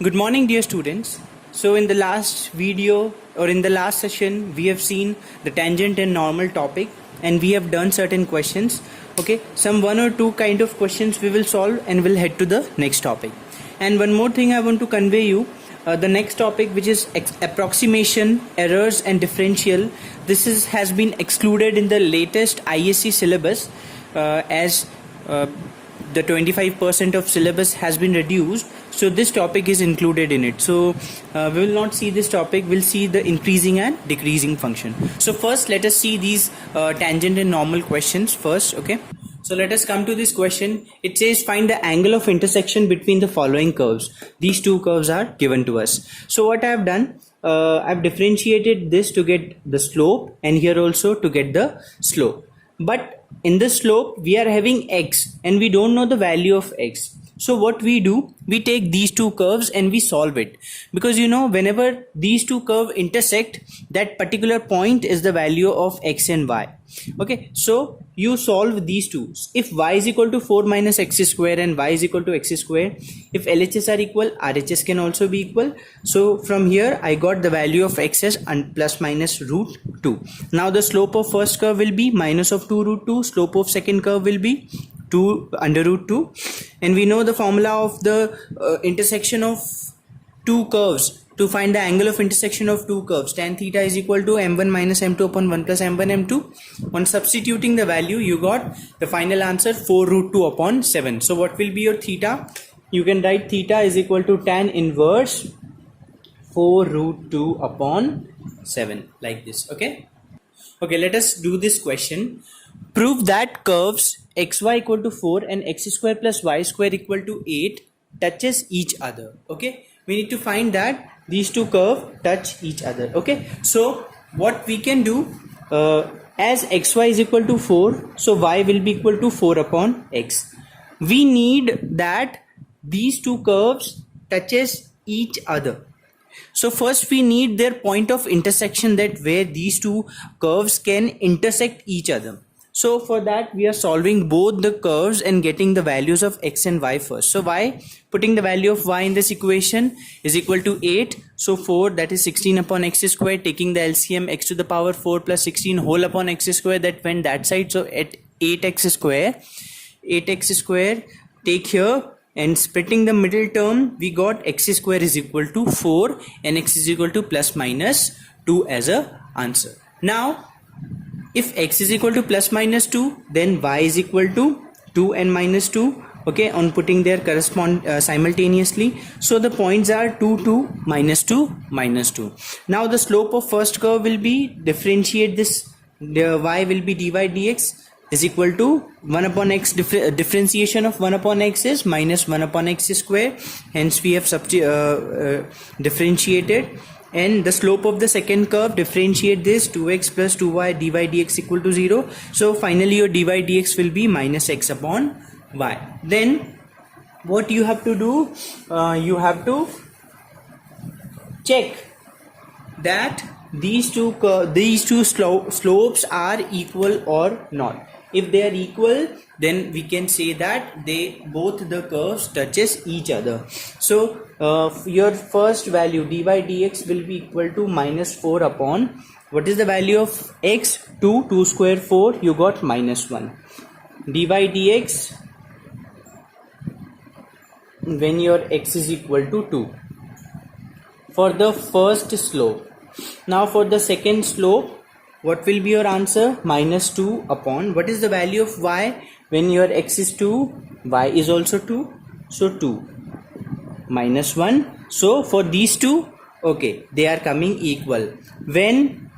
Good morning, dear students. So in the last video or in the last session, we have seen the tangent and normal topic and we have done certain questions. Okay, some one or two kind of questions we will solve and we'll head to the next topic. And one more thing I want to convey you, the next topic, which is approximation, errors and differential. This has been excluded in the latest ISC syllabus as the 25% of syllabus has been reduced, so this topic is included in it. So we will not see this topic, we'll see the increasing and decreasing function. So first let us see these tangent and normal questions first. Okay, so let us come to this question. It says find the angle of intersection between the following curves. These two curves are given to us. So what I have done, I've differentiated this to get the slope and here also to get the slope. But in the slope we are having x and we don't know the value of x. So what we do, we take these two curves and we solve it, because you know whenever these two curves intersect, that particular point is the value of x and y. Okay, so you solve these two. If y is equal to 4 minus x square and y is equal to x square, if LHS are equal, RHS can also be equal. So from here I got the value of x as plus minus root 2. Now the slope of first curve will be minus of 2 root 2, slope of second curve will be 2 under root 2, and we know the formula of the intersection of two curves to find the angle of intersection of two curves. Tan theta is equal to m1 minus m2 upon 1 plus m1 m2. On substituting the value, you got the final answer 4 root 2 upon 7. So what will be your theta? You can write theta is equal to tan inverse 4 root 2 upon 7, like this. Okay, let us do this question. Prove that curves xy equal to 4 and x square plus y square equal to 8 touches each other. Okay, we need to find that these two curves touch each other. Okay, so what we can do, as xy is equal to 4, so y will be equal to 4 upon x. We need that these two curves touches each other. So first we need their point of intersection, that where these two curves can intersect each other. So for that we are solving both the curves and getting the values of x and y first. So y, putting the value of y in this equation, is equal to 8. So 4, that is 16 upon x square, taking the LCM x to the power 4 plus 16 whole upon x square, that went that side. So at 8x square take here, and splitting the middle term we got x square is equal to 4 and x is equal to plus minus 2 as a answer. Now if x is equal to plus minus 2, then y is equal to 2 and minus 2. Okay, on putting their correspond simultaneously. So the points are 2, 2, minus 2, minus 2. Now the slope of first curve will be, differentiate this, the y will be dy dx is equal to 1 upon x, differentiation of 1 upon x is minus 1 upon x square. Hence we have differentiated. And the slope of the second curve, differentiate this, 2x plus 2y dy dx equal to 0. So finally your dy dx will be minus x upon y. Then what you have to do, you have to check that these two slopes are equal or not. If they are equal, then we can say that both the curves touches each other. So your first value dy dx will be equal to minus 4 upon, what is the value of x? 2 square 4, you got minus 1. Dy dx when your x is equal to 2 for the first slope. Now for the second slope, what will be your answer? Minus 2 upon, what is the value of y? When your x is 2, y is also 2, so 2 minus 1. So for these two, okay, they are coming equal. When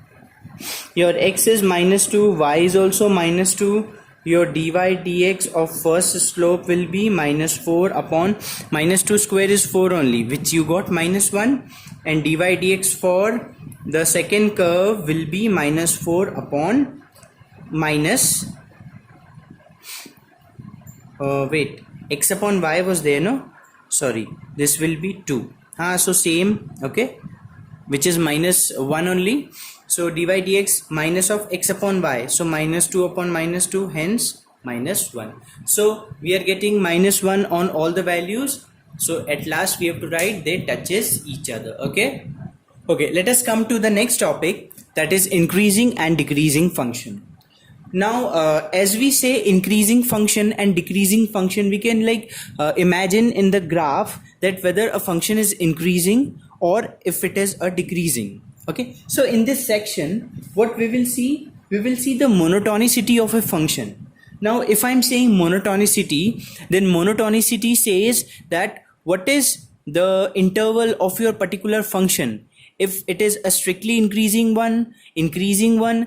your x is minus 2, y is also minus 2, your dy dx of first slope will be minus 4 upon, minus 2 square is 4 only, which you got minus 1, and dy dx for the second curve will be minus 4 upon minus x upon y was there, no? Sorry, this will be 2. So same, okay, which is minus 1 only. So dy dx minus of x upon y, so minus 2 upon minus 2, hence minus 1. So we are getting minus 1 on all the values. So at last we have to write they touches each other. Okay. Okay, let us come to the next topic, that is increasing and decreasing function. Now as we say increasing function and decreasing function, we can imagine in the graph that whether a function is increasing or if it is a decreasing. Okay, so in this section what we will see the monotonicity of a function. Now if I'm saying monotonicity, then monotonicity says that what is the interval of your particular function. If it is a strictly increasing one,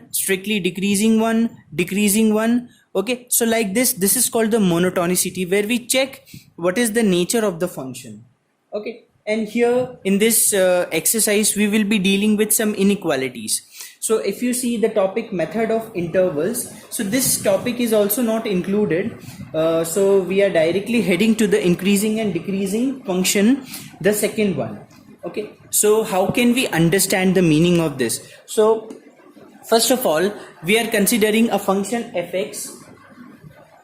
strictly decreasing one. Okay, so like this is called the monotonicity, where we check what is the nature of the function. Okay, and here in this exercise we will be dealing with some inequalities. So if you see the topic method of intervals, so this topic is also not included. So we are directly heading to the increasing and decreasing function, the second one. Okay, so how can we understand the meaning of this? So first of all, we are considering a function fx,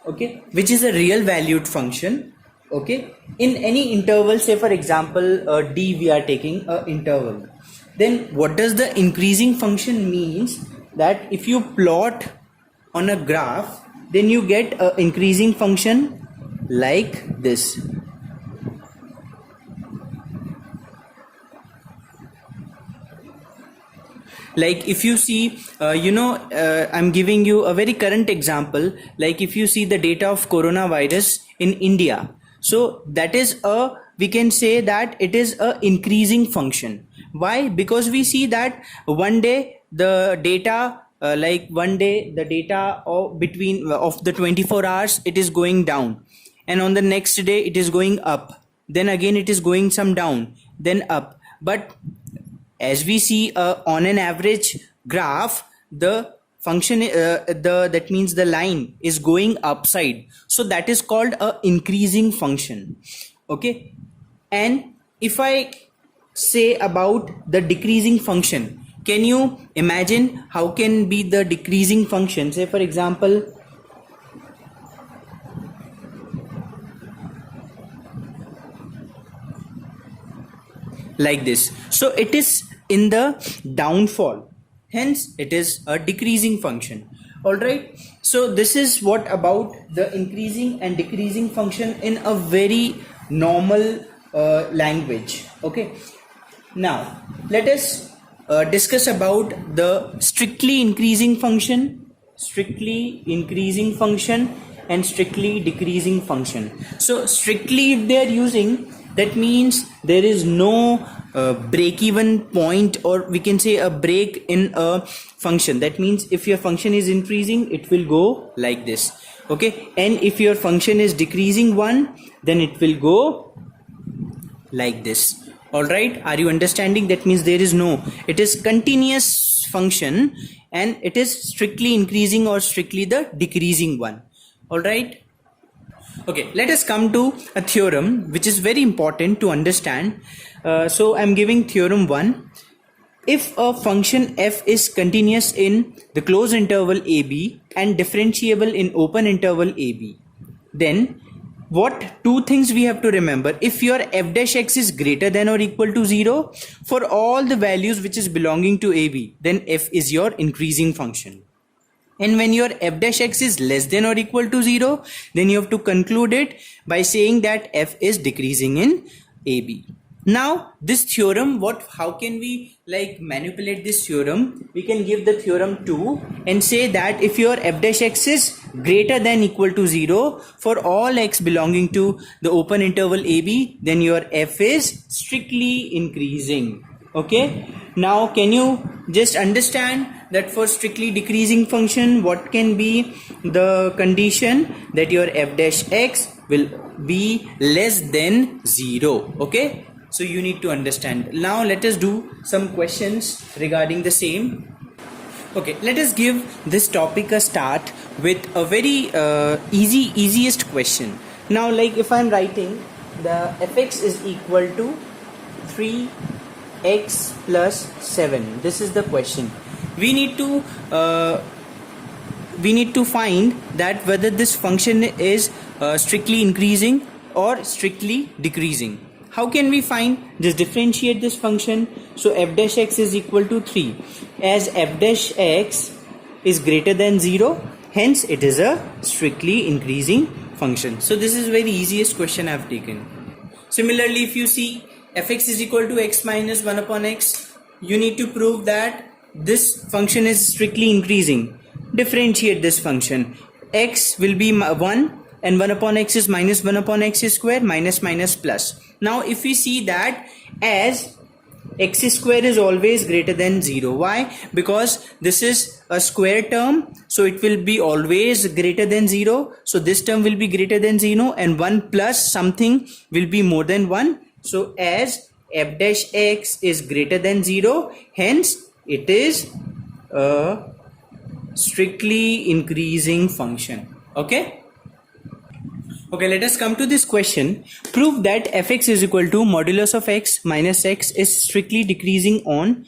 okay, which is a real valued function. Okay, in any interval, say for example d, we are taking a interval. Then what does the increasing function means? That if you plot on a graph, then you get a increasing function like this. Like if you see I'm giving you a very current example. Like if you see the data of coronavirus in India, so that is we can say that it is a increasing function. Why? Because we see that one day the data of the 24 hours, it is going down, and on the next day it is going up, then again it is going some down, then up. But as we see on an average graph, the function that means the line is going upside, so that is called a increasing function. Okay, and if I say about the decreasing function, can you imagine how can be the decreasing function? Say for example, like this. So it is in the downfall, hence it is a decreasing function. All right, so this is what about the increasing and decreasing function in a very normal language. Okay, now let us discuss about the strictly increasing function and strictly decreasing function. So strictly, if they are using, that means there is no break even point, or we can say a break in a function. That means if your function is increasing, it will go like this. Okay, and if your function is decreasing one, then it will go like this. All right, are you understanding? That means there is no, it is continuous function, and it is strictly increasing or strictly the decreasing one. All right. Okay, let us come to a theorem which is very important to understand. So I'm giving theorem 1. If a function f is continuous in the closed interval ab and differentiable in open interval ab, then what two things we have to remember? If your f dash x is greater than or equal to 0 for all the values which is belonging to ab, then f is your increasing function. And when your f dash x is less than or equal to 0, then you have to conclude it by saying that f is decreasing in AB. Now this theorem, how can we manipulate this theorem? We can give the theorem 2 and say that if your f dash x is greater than equal to 0 for all x belonging to the open interval AB, then your f is strictly increasing. Okay, now can you just understand that for strictly decreasing function, what can be the condition? That your f dash x will be less than 0. Okay, so you need to understand. Now let us do some questions regarding the same. Okay, let us give this topic a start with a very easiest question. Now if I am writing the fx is equal to 3x plus 7, this is the question. We need to find that whether this function is strictly increasing or strictly decreasing. How can we find? Just differentiate this function. So f dash x is equal to 3. As f dash x is greater than 0, hence it is a strictly increasing function. So this is very easiest question I have taken. Similarly, if you see fx is equal to x minus 1 upon x, you need to prove that this function is strictly increasing. Differentiate this function. X will be 1 and 1 upon x is minus 1 upon x square, minus minus plus. Now if we see that as x square is always greater than 0. Why? Because this is a square term, so it will be always greater than 0. So this term will be greater than 0 and 1 plus something will be more than 1. So as f dash x is greater than 0, hence it is a strictly increasing function. Okay, let us come to this question. Prove that fx is equal to modulus of x minus x is strictly decreasing on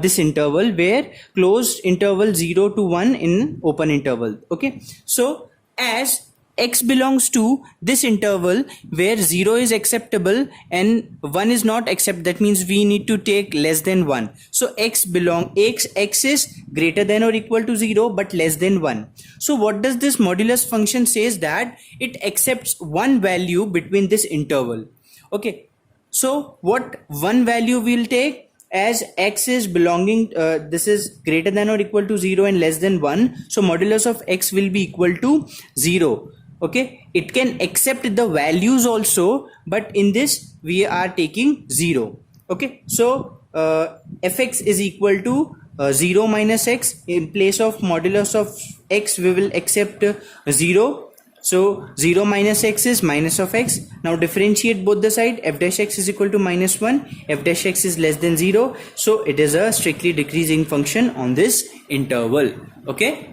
this interval, where closed interval 0 to 1 in open interval. Okay, so as x belongs to this interval where 0 is acceptable and 1 is not accept, that means we need to take less than 1. So x is greater than or equal to 0 but less than 1. So what does this modulus function says? That it accepts one value between this interval. Okay, so what one value we'll take? As x is belonging, this is greater than or equal to 0 and less than 1, so modulus of x will be equal to 0. Okay, it can accept the values also, but in this we are taking 0. Okay, so fx is equal to 0 minus x. In place of modulus of x we will accept 0. So 0 minus x is minus of x. Now differentiate both the side. F dash x is equal to minus 1. F dash x is less than 0. So it is a strictly decreasing function on this interval. Okay.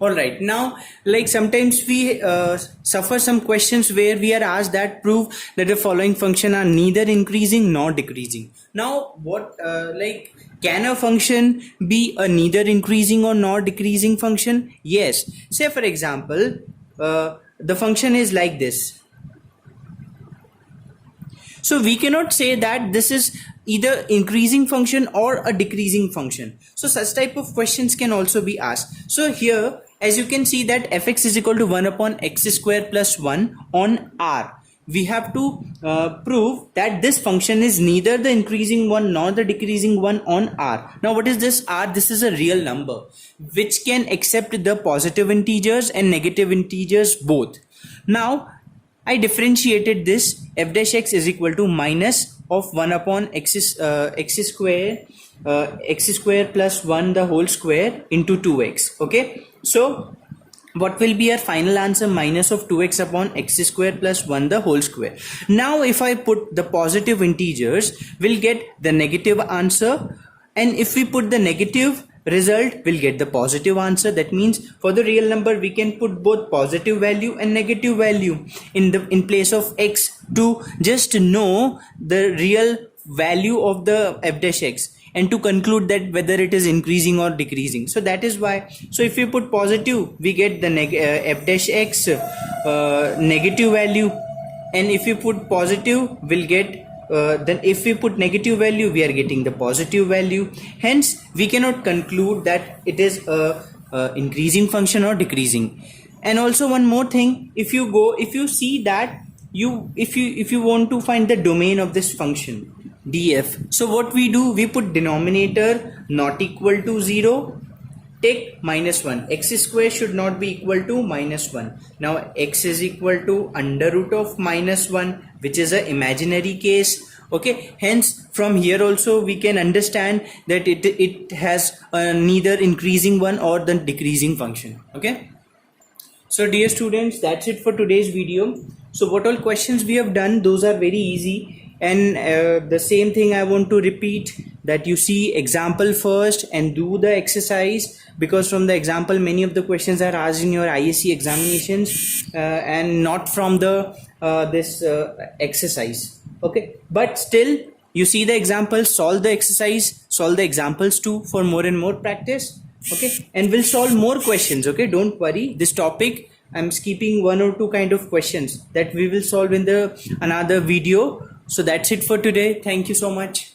Alright, now like sometimes we suffer some questions where we are asked that prove that the following function are neither increasing nor decreasing. Now what can a function be a neither increasing or nor decreasing function? Yes. Say for example, the function is like this. So we cannot say that this is either increasing function or a decreasing function. So such type of questions can also be asked. So here, as you can see that fx is equal to 1 upon x square plus 1 on R. We have to prove that this function is neither the increasing one nor the decreasing one on R. Now what is this R? This is a real number which can accept the positive integers and negative integers both. Now I differentiated this. F dash x is equal to minus of 1 upon x square plus 1 the whole square into 2x. Okay, so what will be our final answer? Minus of 2x upon x square plus 1 the whole square. Now if I put the positive integers, we'll get the negative answer, and if we put the negative result, we'll get the positive answer. That means for the real number we can put both positive value and negative value in place of x to just know the real value of the f dash x and to conclude that whether it is increasing or decreasing. So that is why. So if we put positive, we get the f dash x negative value, and if we put positive, we'll get then if we put negative value, we are getting the positive value. Hence we cannot conclude that it is a increasing function or decreasing. And also one more thing, if you see that if you want to find the domain of this function df, so what we do, we put denominator not equal to 0, take minus 1. X square should not be equal to minus 1. Now x is equal to under root of minus 1, which is an imaginary case. Okay, hence from here also we can understand that it has neither increasing one or the decreasing function. Okay, so dear students, that's it for today's video. So what all questions we have done, those are very easy. And the same thing I want to repeat, that you see example first and do the exercise, because from the example many of the questions are asked in your ISC examinations and not from the this exercise. Okay, but still you see the examples, solve the exercise, solve the examples too for more and more practice. Okay, and we'll solve more questions. Okay, don't worry, this topic I'm skipping one or two kind of questions that we will solve in the another video. So that's it for today. Thank you so much.